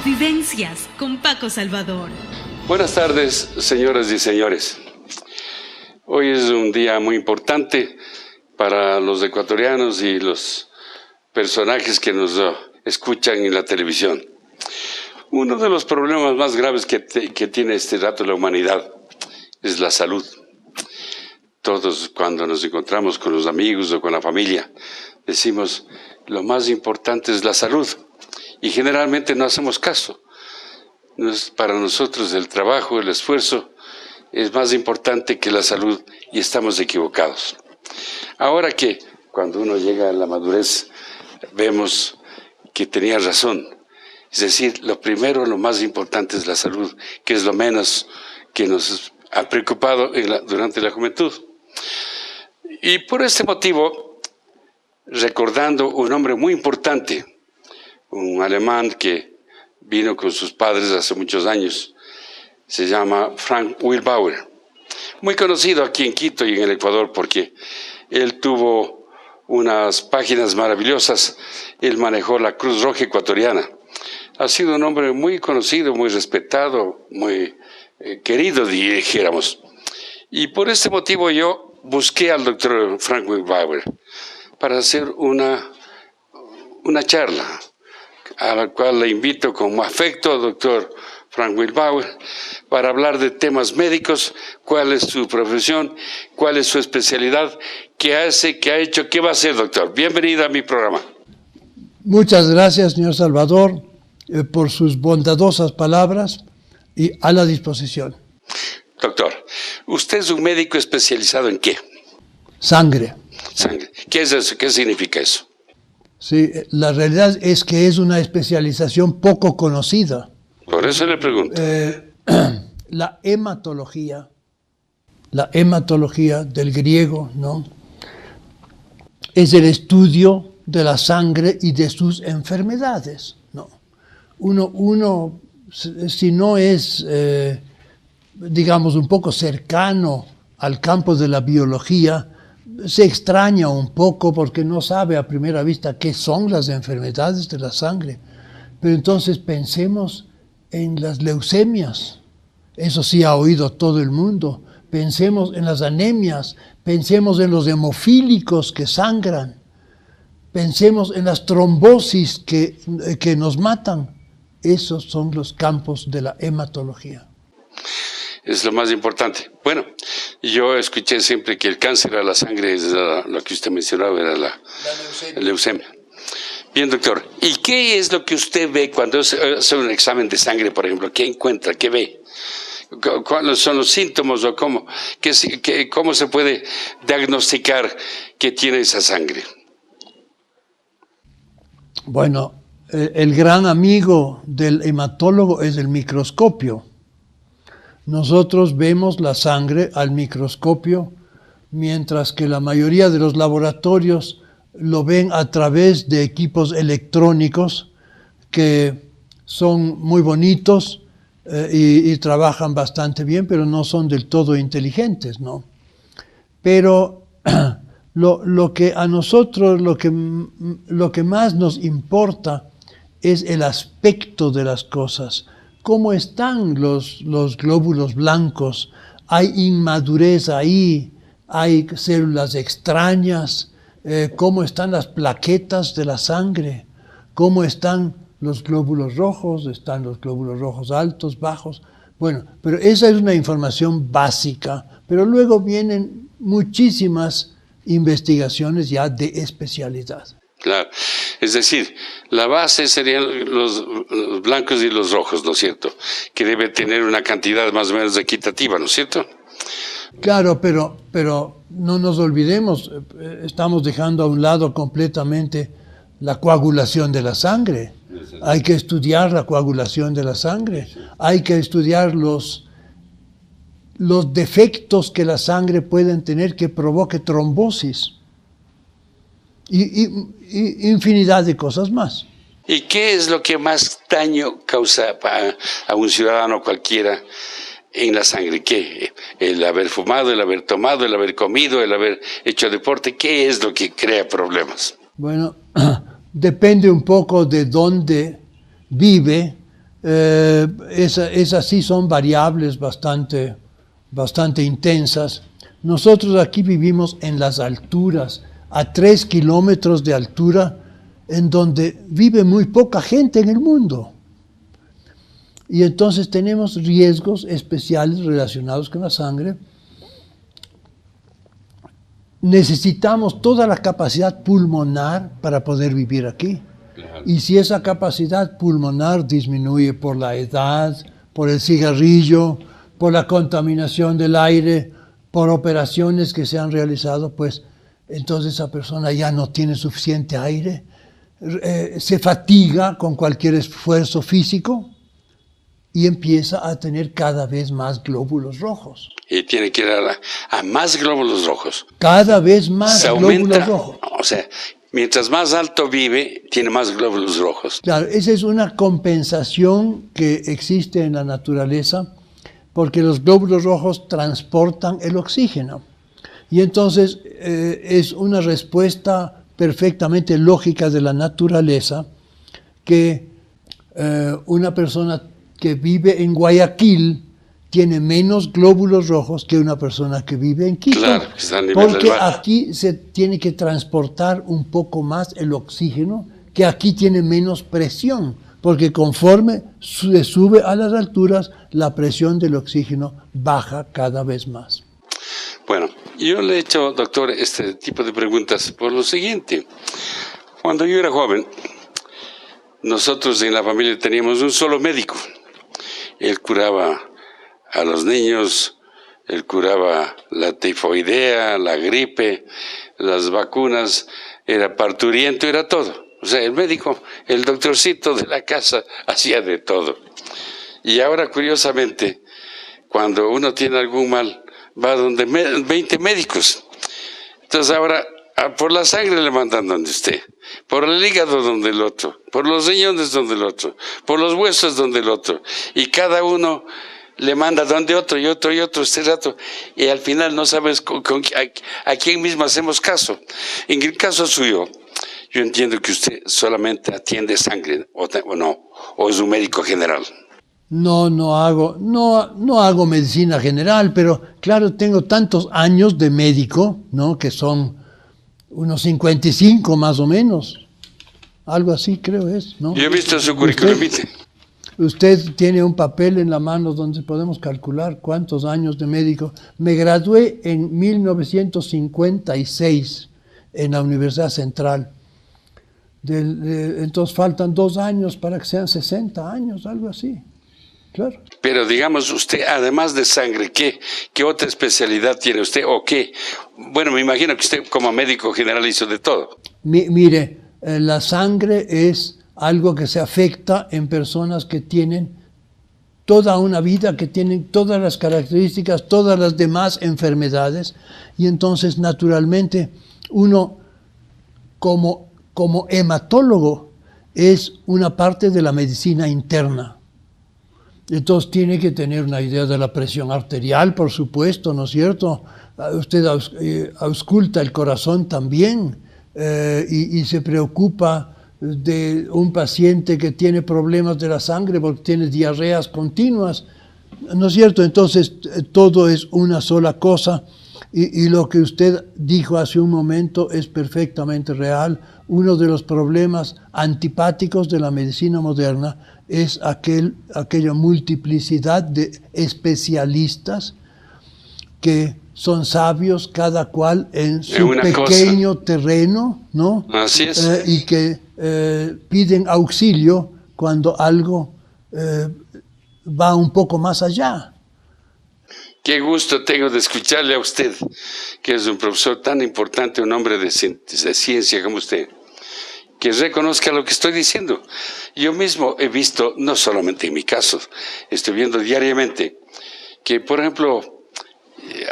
Vivencias con Paco Salvador. Buenas tardes, señoras y señores. Hoy es un día muy importante para los ecuatorianos y los personajes que nos escuchan en la televisión. Uno de los problemas más graves que tiene este rato la humanidad es la salud. Todos cuando nos encontramos con los amigos o con la familia decimos lo más importante es la salud y generalmente no hacemos caso. Para nosotros el trabajo, el esfuerzo es más importante que la salud y estamos equivocados. Ahora que cuando uno llega a la madurez vemos que tenía razón. Es decir, lo primero, lo más importante es la salud, que es lo menos que nos ha preocupado durante la juventud. Y por este motivo, recordando un hombre muy importante, un alemán que vino con sus padres hace muchos años, se llama Frank Wilbauer, muy conocido aquí en Quito y en el Ecuador porque él tuvo unas páginas maravillosas, él manejó la Cruz Roja Ecuatoriana. Ha sido un hombre muy conocido, muy respetado, muy querido, dijéramos. Y por este motivo yo busqué al doctor Frank Wilbauer para hacer una charla, a la cual le invito con afecto, doctor Frank Wilbauer, para hablar de temas médicos, cuál es su profesión, cuál es su especialidad, qué hace, qué ha hecho, qué va a hacer, doctor. Bienvenido a mi programa. Muchas gracias, señor Salvador, por sus bondadosas palabras y a la disposición. Doctor, ¿usted es un médico especializado en qué? Sangre. Sangre. ¿Qué es eso? ¿Qué significa eso? Sí, la realidad es que es una especialización poco conocida. Por eso le pregunto. La hematología del griego, ¿no?, es el estudio de la sangre y de sus enfermedades, ¿no? Uno si no es, digamos, un poco cercano al campo de la biología, se extraña un poco porque no sabe a primera vista qué son las enfermedades de la sangre. Pero entonces pensemos en las leucemias, eso sí ha oído todo el mundo. Pensemos en las anemias, pensemos en los hemofílicos que sangran, pensemos en las trombosis que nos matan. Esos son los campos de la hematología. Es lo más importante. Bueno, yo escuché siempre que el cáncer a la sangre es lo que usted mencionaba, era la leucemia. Bien, doctor, ¿y qué es lo que usted ve cuando hace un examen de sangre, por ejemplo? ¿Qué encuentra? ¿Qué ve? ¿Cuáles son los síntomas o cómo se puede diagnosticar que tiene esa sangre? Bueno, el gran amigo del hematólogo es el microscopio. Nosotros vemos la sangre al microscopio, mientras que la mayoría de los laboratorios lo ven a través de equipos electrónicos que son muy bonitos y trabajan bastante bien, pero no son del todo inteligentes, ¿no? Pero lo que a nosotros, lo que más nos importa es el aspecto de las cosas. ¿Cómo están los glóbulos blancos? ¿Hay inmadurez ahí? ¿Hay células extrañas? ¿Cómo están las plaquetas de la sangre? ¿Cómo están los glóbulos rojos? ¿Están los glóbulos rojos altos, bajos? Bueno, pero esa es una información básica, pero luego vienen muchísimas investigaciones ya de especialidad. Claro, es decir, la base serían los blancos y los rojos, ¿no es cierto? Que debe tener una cantidad más o menos equitativa, ¿no es cierto? Claro, pero no nos olvidemos, estamos dejando a un lado completamente la coagulación de la sangre. Hay que estudiar la coagulación de la sangre, hay que estudiar los defectos que la sangre pueden tener que provoque trombosis. Y infinidad de cosas más. ¿Y qué es lo que más daño causa a un ciudadano cualquiera en la sangre? ¿Qué? El haber fumado, el haber tomado, el haber comido, el haber hecho deporte. ¿Qué es lo que crea problemas? Bueno, depende un poco de dónde vive, Esas sí son variables bastante intensas. Nosotros aquí vivimos en las alturas, a 3 kilómetros de altura, en donde vive muy poca gente en el mundo. Y entonces tenemos riesgos especiales relacionados con la sangre. Necesitamos toda la capacidad pulmonar para poder vivir aquí. Y si esa capacidad pulmonar disminuye por la edad, por el cigarrillo, por la contaminación del aire, por operaciones que se han realizado, pues entonces esa persona ya no tiene suficiente aire, se fatiga con cualquier esfuerzo físico y empieza a tener cada vez más glóbulos rojos. Y tiene que ir a más glóbulos rojos. Cada vez más se glóbulos aumenta, rojos. O sea, mientras más alto vive, tiene más glóbulos rojos. Claro, esa es una compensación que existe en la naturaleza, porque los glóbulos rojos transportan el oxígeno. Y entonces es una respuesta perfectamente lógica de la naturaleza que una persona que vive en Guayaquil tiene menos glóbulos rojos que una persona que vive en Quito. Claro, que está a nivel porque del mar. aquí se tiene que transportar un poco más el oxígeno, que aquí tiene menos presión, porque conforme se sube a las alturas, la presión del oxígeno baja cada vez más. Bueno, yo le he hecho, doctor, este tipo de preguntas por lo siguiente. Cuando yo era joven, nosotros en la familia teníamos un solo médico. Él curaba a los niños, él curaba la tifoidea, la gripe, las vacunas, era parturiento, era todo. O sea, el médico, el doctorcito de la casa, hacía de todo. Y ahora, curiosamente, cuando uno tiene algún mal, va donde 20 médicos. Entonces ahora, por la sangre le mandan donde usted, por el hígado donde el otro, por los riñones donde el otro, por los huesos donde el otro. Y cada uno le manda donde otro y otro y otro este rato. Y al final no sabes a quién mismo hacemos caso. En el caso suyo, yo entiendo que usted solamente atiende sangre, o no, o es un médico general. No hago medicina general, pero claro, tengo tantos años de médico, ¿no? Que son unos 55 más o menos, algo así creo es, ¿no? Yo he visto su currículum vitae. Usted tiene un papel en la mano donde podemos calcular cuántos años de médico. Me gradué en 1956 en la Universidad Central. Entonces faltan 2 años para que sean 60 años, algo así. Claro. Pero digamos, usted, además de sangre, ¿qué otra especialidad tiene usted o qué? Bueno, me imagino que usted como médico general hizo de todo. Mire, la sangre es algo que se afecta en personas que tienen toda una vida, que tienen todas las características, todas las demás enfermedades, y entonces naturalmente uno como hematólogo es una parte de la medicina interna. Entonces tiene que tener una idea de la presión arterial, por supuesto, ¿no es cierto? Usted ausculta el corazón también y se preocupa de un paciente que tiene problemas de la sangre porque tiene diarreas continuas, ¿no es cierto? Entonces todo es una sola cosa y lo que usted dijo hace un momento es perfectamente real. Uno de los problemas antipáticos de la medicina moderna es aquella multiplicidad de especialistas que son sabios cada cual en su pequeño terreno, ¿no? Así es. Y que piden auxilio cuando algo va un poco más allá. Qué gusto tengo de escucharle a usted, que es un profesor tan importante, un hombre de ciencia como usted, que reconozca lo que estoy diciendo. Yo mismo he visto, no solamente en mi caso, estoy viendo diariamente, que por ejemplo,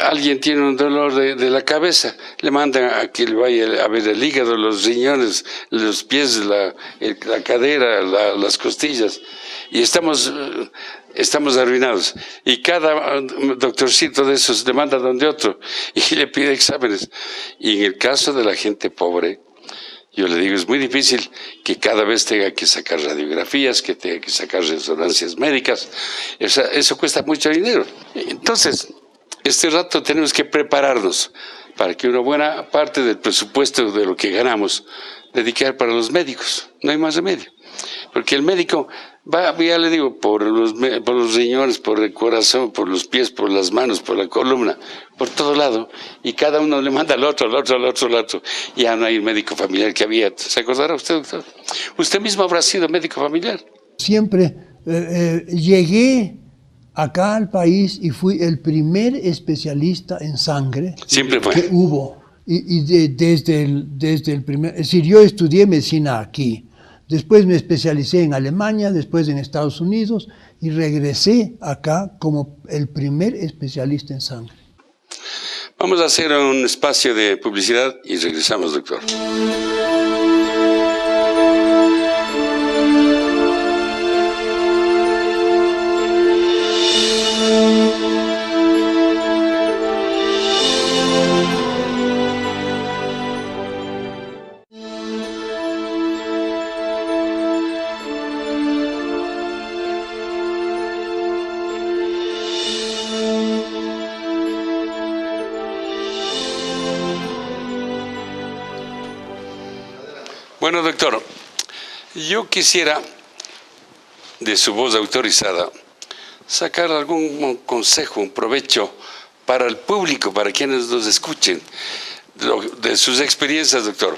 alguien tiene un dolor de la cabeza, le mandan a que le vaya a ver el hígado, los riñones, los pies, la cadera, las costillas, y estamos arruinados. Y cada doctorcito de esos le manda donde otro y le pide exámenes. Y en el caso de la gente pobre, Yo le digo, es muy difícil que cada vez tenga que sacar radiografías, que tenga que sacar resonancias médicas. Eso cuesta mucho dinero. Entonces, este rato tenemos que prepararnos para que una buena parte del presupuesto de lo que ganamos dedicar para los médicos. No hay más remedio. Porque el médico va, ya le digo, por los riñones, por el corazón, por los pies, por las manos, por la columna, por todo lado, y cada uno le manda al otro, al otro, al otro, al otro. Ya no hay médico familiar que había. ¿Se acordará usted, doctor? ¿Usted mismo habrá sido médico familiar? Siempre llegué acá al país y fui el primer especialista en sangre Siempre fue. que hubo. Desde el primer... Es decir, yo estudié medicina aquí. Después me especialicé en Alemania, después en Estados Unidos y regresé acá como el primer especialista en sangre. Vamos a hacer un espacio de publicidad y regresamos, doctor. Bueno, doctor, yo quisiera, de su voz autorizada, sacar algún consejo, un provecho para el público, para quienes nos escuchen, de sus experiencias, doctor.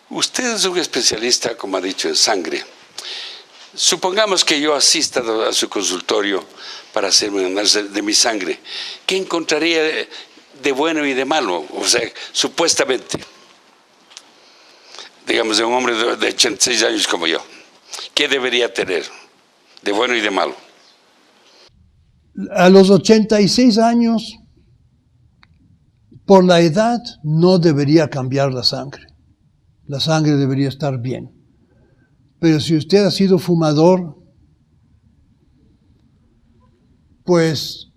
Usted es un especialista, como ha dicho, en sangre. Supongamos que yo asista a su consultorio para hacerme un análisis de mi sangre. ¿Qué encontraría de bueno y de malo? O sea, supuestamente. Digamos, de un hombre de 86 años como yo. ¿Qué debería tener de bueno y de malo? A los 86 años, por la edad, no debería cambiar la sangre. La sangre debería estar bien. Pero si usted ha sido fumador, pues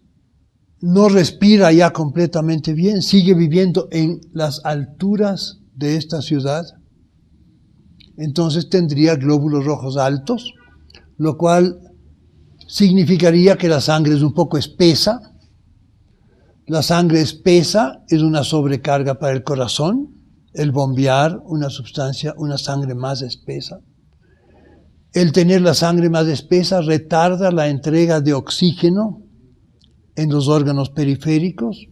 no respira ya completamente bien, sigue viviendo en las alturas de esta ciudad, entonces tendría glóbulos rojos altos, lo cual significaría que la sangre es un poco espesa. La sangre espesa es una sobrecarga para el corazón, el bombear una sangre más espesa. El tener la sangre más espesa retarda la entrega de oxígeno en los órganos periféricos,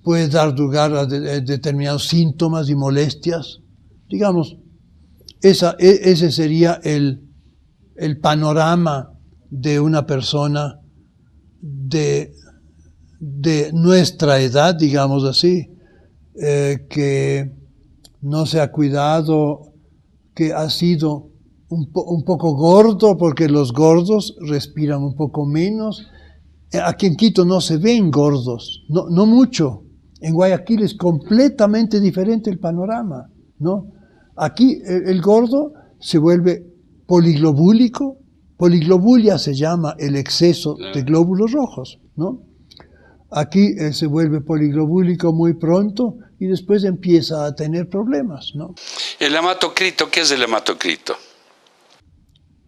puede dar lugar a determinados síntomas y molestias. Digamos, ese sería el panorama de una persona de nuestra edad, digamos así, que no se ha cuidado, que ha sido un poco gordo, porque los gordos respiran un poco menos. Aquí en Quito no se ven gordos, no mucho. En Guayaquil es completamente diferente el panorama, ¿no? Aquí el gordo se vuelve poliglobúlico. Poliglobulia se llama el exceso de glóbulos rojos, ¿no? Aquí se vuelve poliglobúlico muy pronto y después empieza a tener problemas, ¿no? El hematocrito, ¿qué es el hematocrito?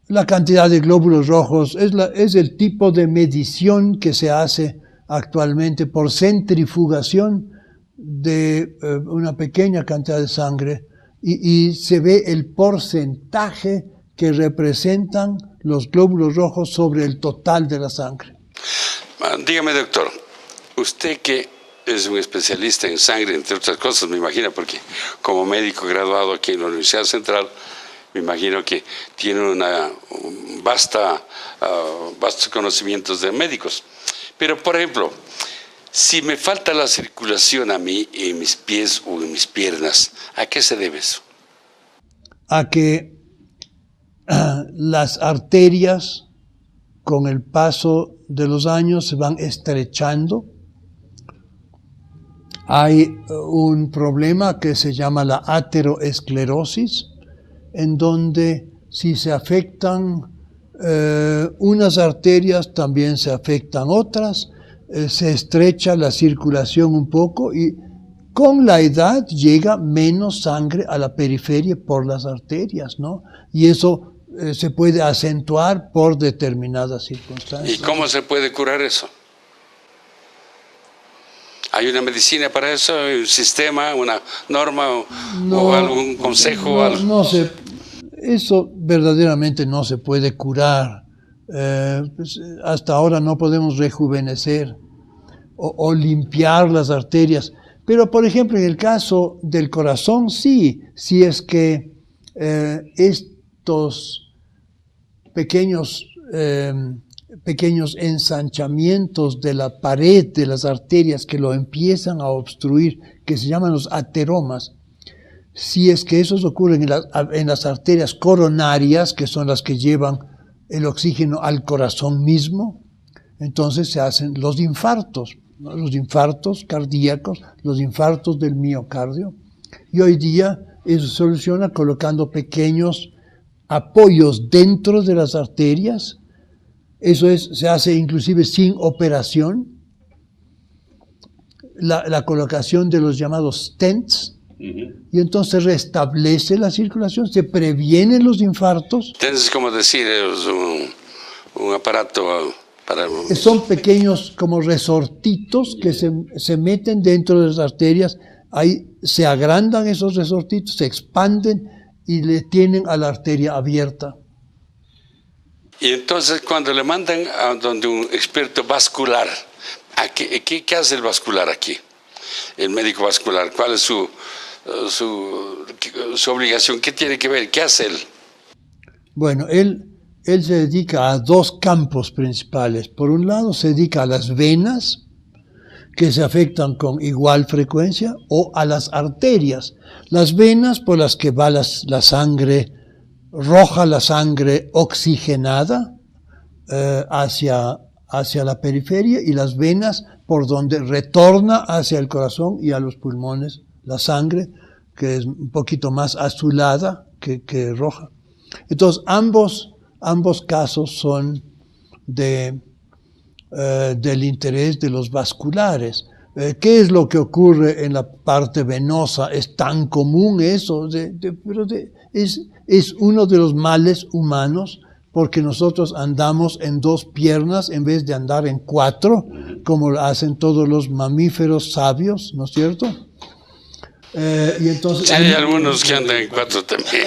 La cantidad de glóbulos rojos es el tipo de medición que se hace actualmente por centrifugación de una pequeña cantidad de sangre y se ve el porcentaje que representan los glóbulos rojos sobre el total de la sangre. Dígame, doctor, usted que es un especialista en sangre, entre otras cosas, me imagino, porque como médico graduado aquí en la Universidad Central, me imagino que tiene vastos conocimientos de médicos. Pero, por ejemplo, si me falta la circulación a mí en mis pies o en mis piernas, ¿a qué se debe eso? A que las arterias, con el paso de los años, se van estrechando. Hay un problema que se llama la ateroesclerosis, en donde si se afectan unas arterias, también se afectan otras, se estrecha la circulación un poco y Con la edad llega menos sangre a la periferia por las arterias, ¿no? Y eso se puede acentuar por determinadas circunstancias. ¿Y cómo se puede curar eso? ¿Hay una medicina para eso? ¿Un sistema, una norma o algún consejo? No sé, eso verdaderamente no se puede curar. Pues, hasta ahora no podemos rejuvenecer o limpiar las arterias. Pero, por ejemplo, en el caso del corazón, sí, si es que estos pequeños ensanchamientos de la pared de las arterias que lo empiezan a obstruir, que se llaman los ateromas, si es que esos ocurren en las arterias coronarias, que son las que llevan el oxígeno al corazón mismo, entonces se hacen los infartos, ¿no? Los infartos cardíacos, los infartos del miocardio. Y hoy día eso se soluciona colocando pequeños apoyos dentro de las arterias. Eso se hace inclusive sin operación. La colocación de los llamados stents, y entonces restablece la circulación, se previenen los infartos. Entonces, como decir, es un aparato para... Son pequeños como resortitos que se meten dentro de las arterias, ahí se agrandan esos resortitos, se expanden y le tienen a la arteria abierta. Y entonces cuando le mandan a donde un experto vascular, ¿qué hace el vascular aquí? El médico vascular, ¿cuál es su obligación? ¿Qué tiene que ver? ¿Qué hace él? Bueno, él se dedica a dos campos principales. Por un lado se dedica a las venas, que se afectan con igual frecuencia, o a las arterias. Las venas por las que va la sangre roja, la sangre oxigenada hacia la periferia, y las venas por donde retorna hacia el corazón y a los pulmones la sangre, que es un poquito más azulada que roja. Entonces ambos casos son del interés de los vasculares. ¿Qué es lo que ocurre en la parte venosa? ¿Es tan común eso? Es uno de los males humanos, porque nosotros andamos en dos piernas en vez de andar en cuatro, como lo hacen todos los mamíferos sabios, ¿no es cierto? Y entonces sí, hay algunos que andan en cuatro también.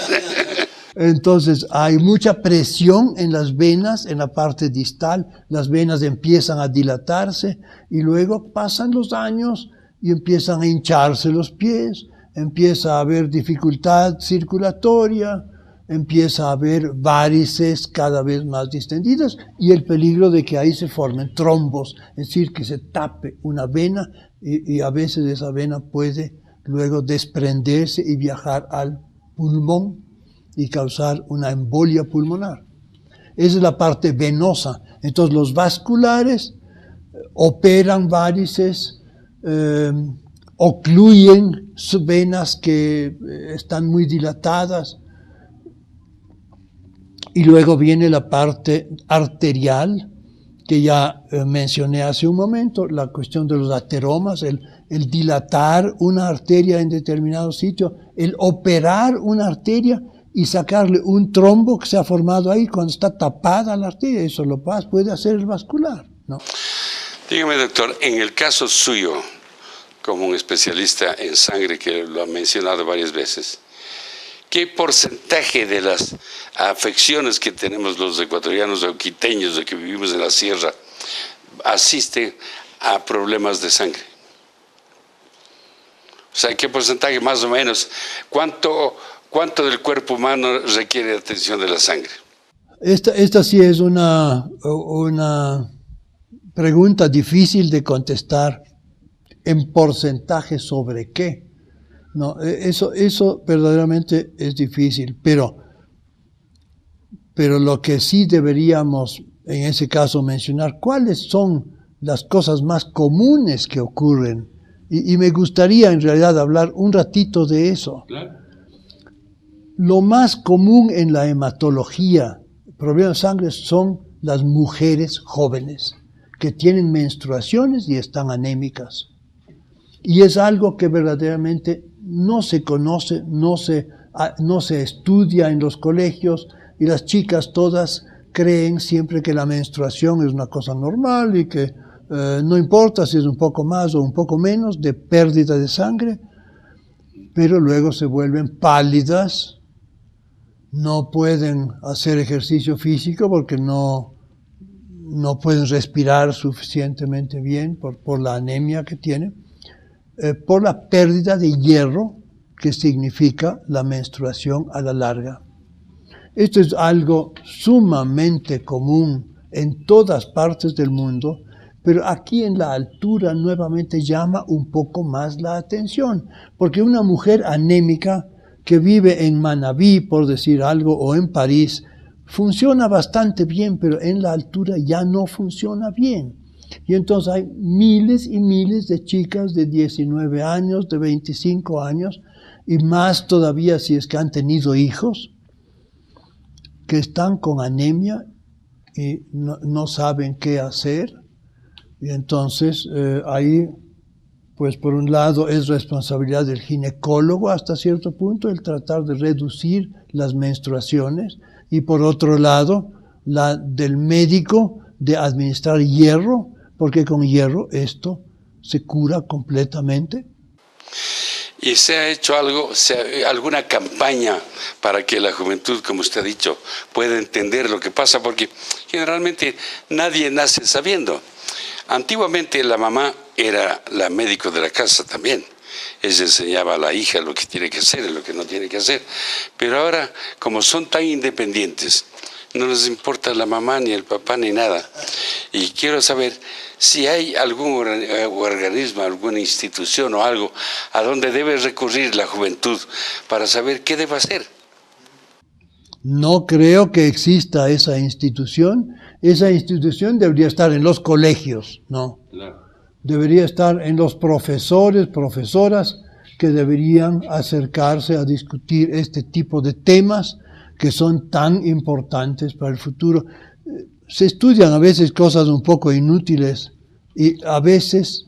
Entonces hay mucha presión en las venas, en la parte distal. Las venas empiezan a dilatarse y luego pasan los años y empiezan a hincharse los pies, empieza a haber dificultad circulatoria, empieza a haber varices cada vez más distendidas y el peligro de que ahí se formen trombos, es decir, que se tape una vena y a veces esa vena puede luego desprenderse y viajar al pulmón y causar una embolia pulmonar. Esa es la parte venosa. Entonces los vasculares operan varices, ocluyen venas que están muy dilatadas, y luego viene la parte arterial, que ya mencioné hace un momento, la cuestión de los ateromas, el dilatar una arteria en determinado sitio, el operar una arteria y sacarle un trombo que se ha formado ahí cuando está tapada la arteria. Eso lo puede hacer el vascular, ¿no? Dígame, doctor, en el caso suyo, como un especialista en sangre, que lo ha mencionado varias veces, ¿qué porcentaje de las afecciones que tenemos los ecuatorianos o quiteños de que vivimos en la sierra asiste a problemas de sangre? O sea, ¿qué porcentaje más o menos? ¿Cuánto del cuerpo humano requiere atención de la sangre? Esta sí es una pregunta difícil de contestar en porcentaje sobre qué. No, eso verdaderamente es difícil, pero lo que sí deberíamos en ese caso mencionar, ¿cuáles son las cosas más comunes que ocurren? Y me gustaría en realidad hablar un ratito de eso. Claro. Lo más común en la hematología, problemas de sangre, son las mujeres jóvenes que tienen menstruaciones y están anémicas. Y es algo que verdaderamente no se conoce, no se estudia en los colegios, y las chicas todas creen siempre que la menstruación es una cosa normal y que no importa si es un poco más o un poco menos de pérdida de sangre, pero luego se vuelven pálidas, no pueden hacer ejercicio físico porque no pueden respirar suficientemente bien por la anemia que tienen, por la pérdida de hierro que significa la menstruación a la larga. Esto es algo sumamente común en todas partes del mundo, pero aquí en la altura nuevamente llama un poco más la atención, porque una mujer anémica que vive en Manabí, por decir algo, o en París, funciona bastante bien, pero en la altura ya no funciona bien. Y entonces hay miles y miles de chicas de 19 años, de 25 años, y más todavía si es que han tenido hijos, que están con anemia y no saben qué hacer. Y entonces ahí, pues por un lado es responsabilidad del ginecólogo hasta cierto punto el tratar de reducir las menstruaciones, y por otro lado la del médico de administrar hierro, porque con hierro esto se cura completamente. ¿Y se ha hecho alguna campaña para que la juventud, como usted ha dicho, pueda entender lo que pasa? Porque generalmente nadie nace sabiendo. Antiguamente la mamá era la médico de la casa también. Ella enseñaba a la hija lo que tiene que hacer y lo que no tiene que hacer. Pero ahora, como son tan independientes, no les importa la mamá ni el papá ni nada. Y quiero saber si hay algún organismo, alguna institución o algo a donde debe recurrir la juventud para saber qué debe hacer. No creo que exista esa institución. Esa institución debería estar en los colegios, ¿no? Claro. Debería estar en los profesores, profesoras, que deberían acercarse a discutir este tipo de temas que son tan importantes para el futuro. Se estudian a veces cosas un poco inútiles y a veces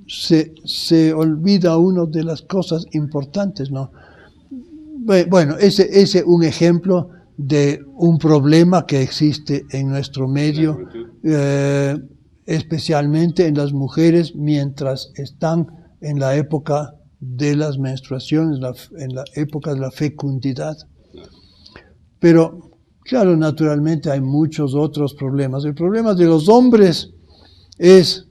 se olvida uno de las cosas importantes, ¿no? Bueno, ese es un ejemplo de un problema que existe en nuestro medio, especialmente en las mujeres mientras están en la época de las menstruaciones, en la época de la fecundidad. Pero, claro, naturalmente hay muchos otros problemas. El problema de los hombres es,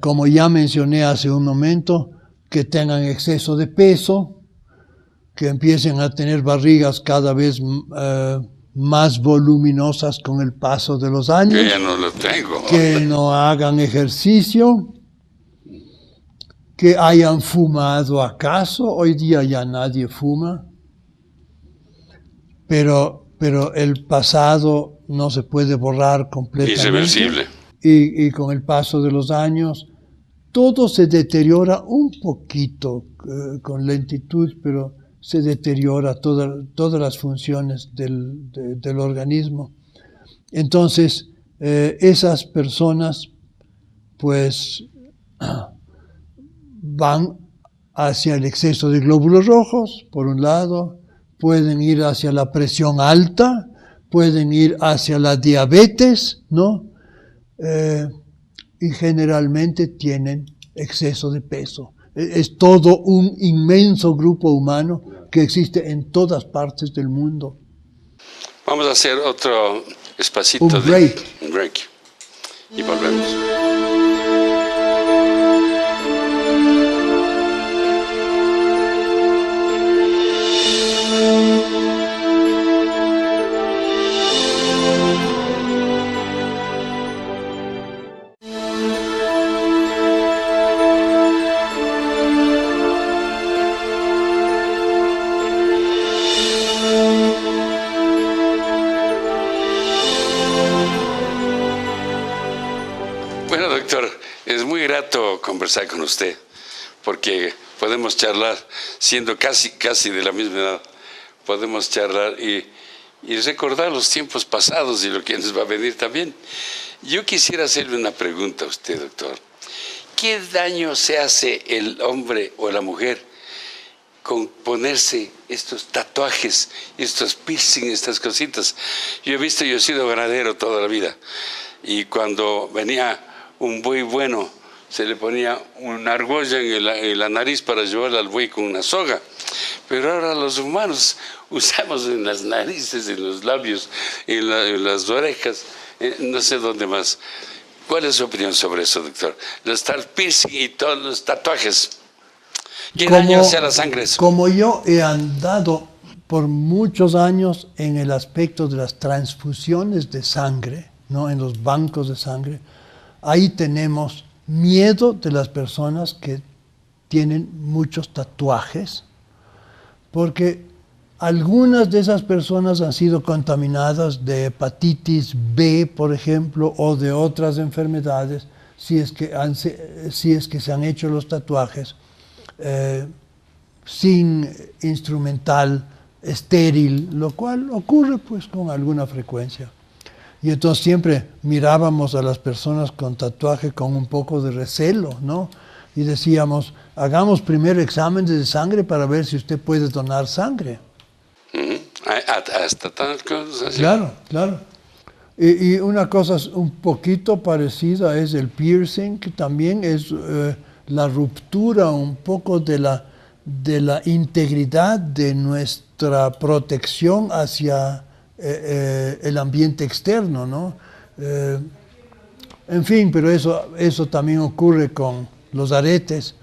como ya mencioné hace un momento, que tengan exceso de peso, que empiecen a tener barrigas cada vez más voluminosas con el paso de los años, que ya no lo tengo, que no hagan ejercicio, que hayan fumado acaso. Hoy día ya nadie fuma, pero el pasado no se puede borrar completamente. Irreversible. Y con el paso de los años todo se deteriora un poquito, con lentitud, pero se deteriora todas las funciones del organismo. Entonces, esas personas pues van hacia el exceso de glóbulos rojos, por un lado, pueden ir hacia la presión alta, pueden ir hacia la diabetes, ¿no? Y generalmente tienen exceso de peso. Es todo un inmenso grupo humano que existe en todas partes del mundo. Vamos a hacer otro espacito Un break. Un break. Y volvemos. Bueno, doctor, es muy grato conversar con usted, porque podemos charlar, siendo casi de la misma edad, podemos charlar y recordar los tiempos pasados y lo que nos va a venir también. Yo quisiera hacerle una pregunta a usted, doctor. ¿qué daño se hace el hombre o la mujer con ponerse estos tatuajes, estos piercing, estas cositas? Yo he sido ganadero toda la vida, y cuando venía un buey bueno, se le ponía una argolla en la nariz para llevar al buey con una soga. Pero ahora los humanos usamos en las narices, en los labios, en las orejas, no sé dónde más. ¿Cuál es su opinión sobre eso, doctor? Los piercing y todos los tatuajes. ¿Qué daño hace a la sangre eso? Como yo he andado por muchos años en el aspecto de las transfusiones de sangre, ¿no? En los bancos de sangre, ahí tenemos miedo de las personas que tienen muchos tatuajes, porque algunas de esas personas han sido contaminadas de hepatitis B, por ejemplo, o de otras enfermedades, si es que se han hecho los tatuajes sin instrumental estéril, lo cual ocurre pues con alguna frecuencia. Y entonces siempre mirábamos a las personas con tatuaje con un poco de recelo, ¿no? Y decíamos, hagamos primero exámenes de sangre para ver si usted puede donar sangre. Hasta tal cosa. Claro, claro. Y una cosa un poquito parecida es el piercing, que también es la ruptura un poco de la integridad de nuestra protección hacia el ambiente externo, ¿no? En fin, pero eso también ocurre con los aretes,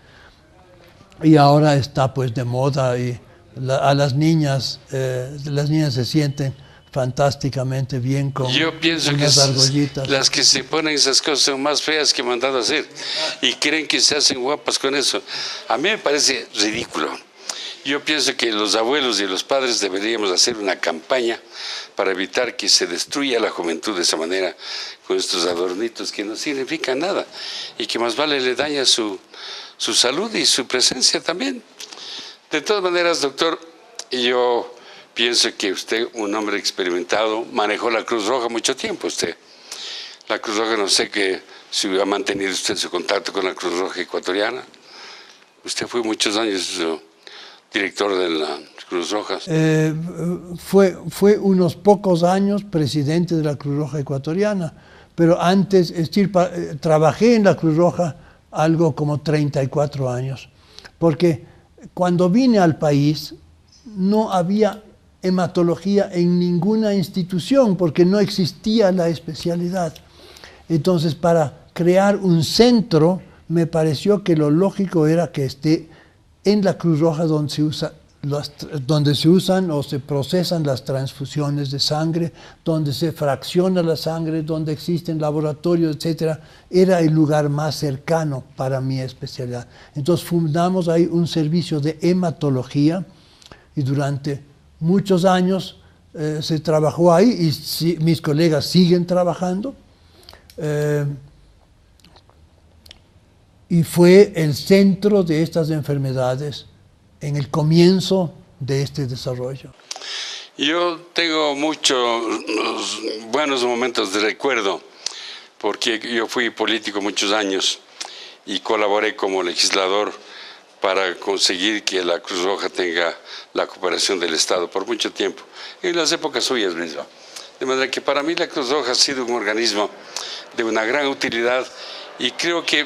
y ahora está pues de moda, y a las niñas se sienten fantásticamente bien con Yo pienso unas que argollitas. las que se ponen esas cosas son más feas que mandado a hacer, y creen que se hacen guapas con eso. A mí me parece ridículo. Yo pienso que los abuelos y los padres deberíamos hacer una campaña para evitar que se destruya la juventud de esa manera, con estos adornitos que no significan nada y que más vale le daña su salud y su presencia también. De todas maneras, doctor, yo pienso que usted, un hombre experimentado, manejó la Cruz Roja mucho tiempo usted. La Cruz Roja, no sé si ha mantenido usted su contacto con la Cruz Roja ecuatoriana. Usted fue muchos años director de la Cruz Roja. Fue unos pocos años presidente de la Cruz Roja ecuatoriana, pero antes, es decir, trabajé en la Cruz Roja algo como 34 años, porque cuando vine al país no había hematología en ninguna institución, porque no existía la especialidad. Entonces, para crear un centro, me pareció que lo lógico era que esté en la Cruz Roja, donde se usan o se procesan las transfusiones de sangre, donde se fracciona la sangre, donde existen laboratorios, etc. Era el lugar más cercano para mi especialidad. Entonces fundamos ahí un servicio de hematología, y durante muchos años se trabajó ahí, y mis colegas siguen trabajando. Y fue el centro de estas enfermedades en el comienzo de este desarrollo. Yo tengo muchos buenos momentos de recuerdo, porque yo fui político muchos años y colaboré como legislador para conseguir que la Cruz Roja tenga la cooperación del Estado por mucho tiempo, en las épocas suyas mismo. De manera que para mí la Cruz Roja ha sido un organismo de una gran utilidad, y creo que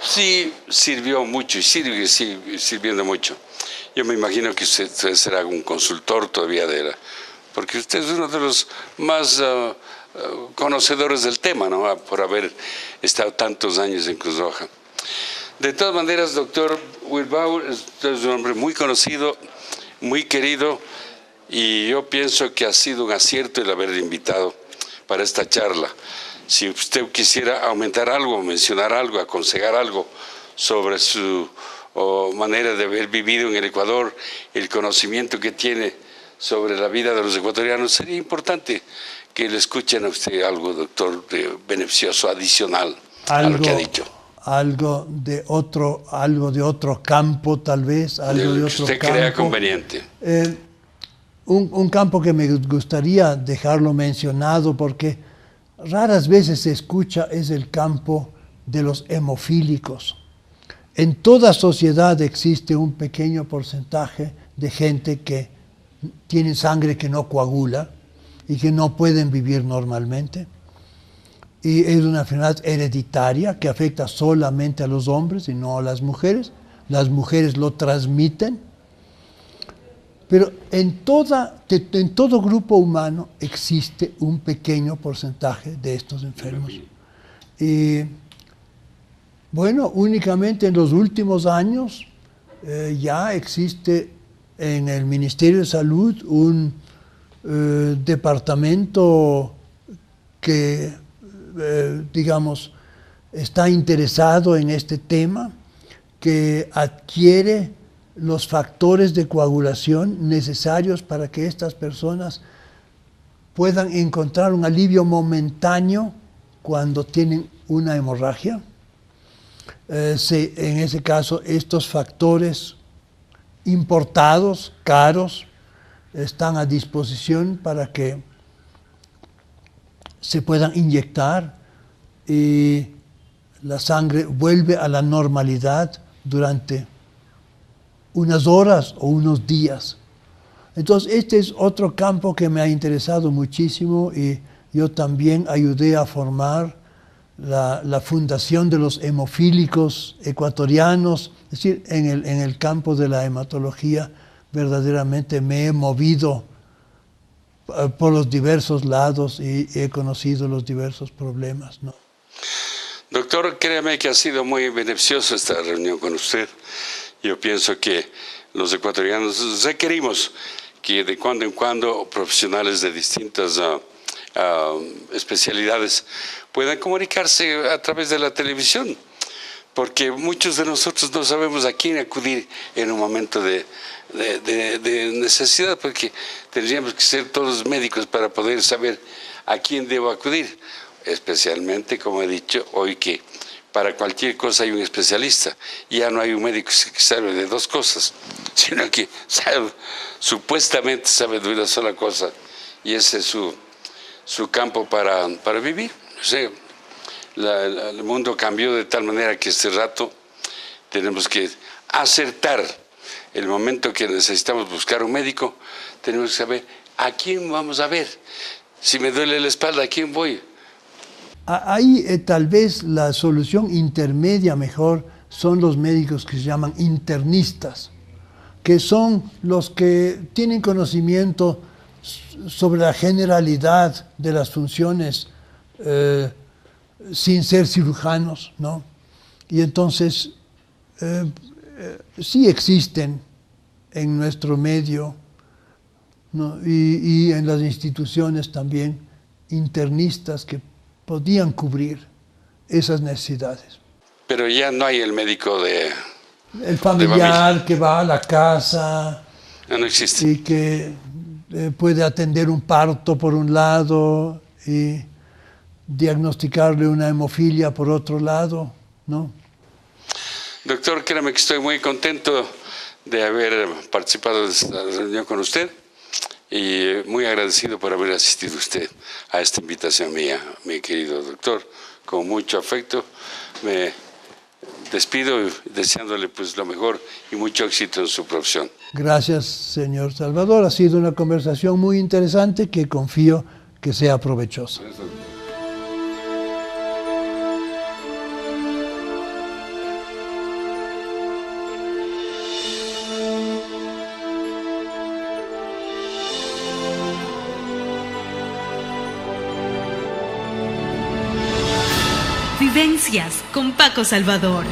sí sirvió mucho y sigue sirviendo mucho. Yo me imagino que usted será un consultor todavía porque usted es uno de los más conocedores del tema, ¿no? Por haber estado tantos años en Cruz Roja. De todas maneras, doctor Wilbauer es un hombre muy conocido, muy querido, y yo pienso que ha sido un acierto el haberle invitado para esta charla. Si usted quisiera aumentar algo, mencionar algo, aconsejar algo sobre su manera de haber vivido en el Ecuador, el conocimiento que tiene sobre la vida de los ecuatorianos, sería importante que le escuchen a usted algo, doctor, beneficioso, adicional a lo que ha dicho. Algo de otro campo, tal vez. Algo de otro que usted campo. crea conveniente. Un campo que me gustaría dejarlo mencionado, porque raras veces se escucha, es el campo de los hemofílicos. En toda sociedad existe un pequeño porcentaje de gente que tiene sangre que no coagula y que no pueden vivir normalmente. Y es una enfermedad hereditaria que afecta solamente a los hombres y no a las mujeres. Las mujeres lo transmiten. Pero en todo grupo humano existe un pequeño porcentaje de estos enfermos. Y bueno, únicamente en los últimos años ya existe en el Ministerio de Salud un departamento que, digamos, está interesado en este tema, que adquiere los factores de coagulación necesarios para que estas personas puedan encontrar un alivio momentáneo cuando tienen una hemorragia. En ese caso, estos factores importados, caros, están a disposición para que se puedan inyectar y la sangre vuelve a la normalidad durante unas horas o unos días. Entonces, este es otro campo que me ha interesado muchísimo y yo también ayudé a formar la Fundación de los Hemofílicos Ecuatorianos. Es decir, en el campo de la hematología verdaderamente me he movido por los diversos lados y he conocido los diversos problemas, ¿no? Doctor, créame que ha sido muy beneficiosa esta reunión con usted. Yo pienso que los ecuatorianos requerimos que de cuando en cuando profesionales de distintas especialidades puedan comunicarse a través de la televisión, porque muchos de nosotros no sabemos a quién acudir en un momento de necesidad, porque tendríamos que ser todos médicos para poder saber a quién debo acudir, especialmente, como he dicho, hoy que para cualquier cosa hay un especialista. Ya no hay un médico que sabe de dos cosas, sino que supuestamente sabe de una sola cosa, y ese es su campo para vivir. O sea, el mundo cambió de tal manera que este rato tenemos que acertar el momento que necesitamos buscar un médico. Tenemos que saber a quién vamos a ver. Si me duele la espalda, ¿a quién voy? Ahí tal vez la solución intermedia mejor son los médicos que se llaman internistas, que son los que tienen conocimiento sobre la generalidad de las funciones sin ser cirujanos, ¿no? Y entonces sí existen en nuestro medio, ¿no? y en las instituciones también internistas que podían cubrir esas necesidades. Pero ya no hay el médico el familiar que va a la casa, no existe, y que puede atender un parto por un lado y diagnosticarle una hemofilia por otro lado, ¿no? Doctor, créame que estoy muy contento de haber participado de esta reunión con usted y muy agradecido por haber asistido usted a esta invitación mía, mi querido doctor. Con mucho afecto me despido deseándole pues lo mejor y mucho éxito en su profesión. Gracias, señor Salvador. Ha sido una conversación muy interesante que confío que sea provechosa. Vivencias con Paco Salvador.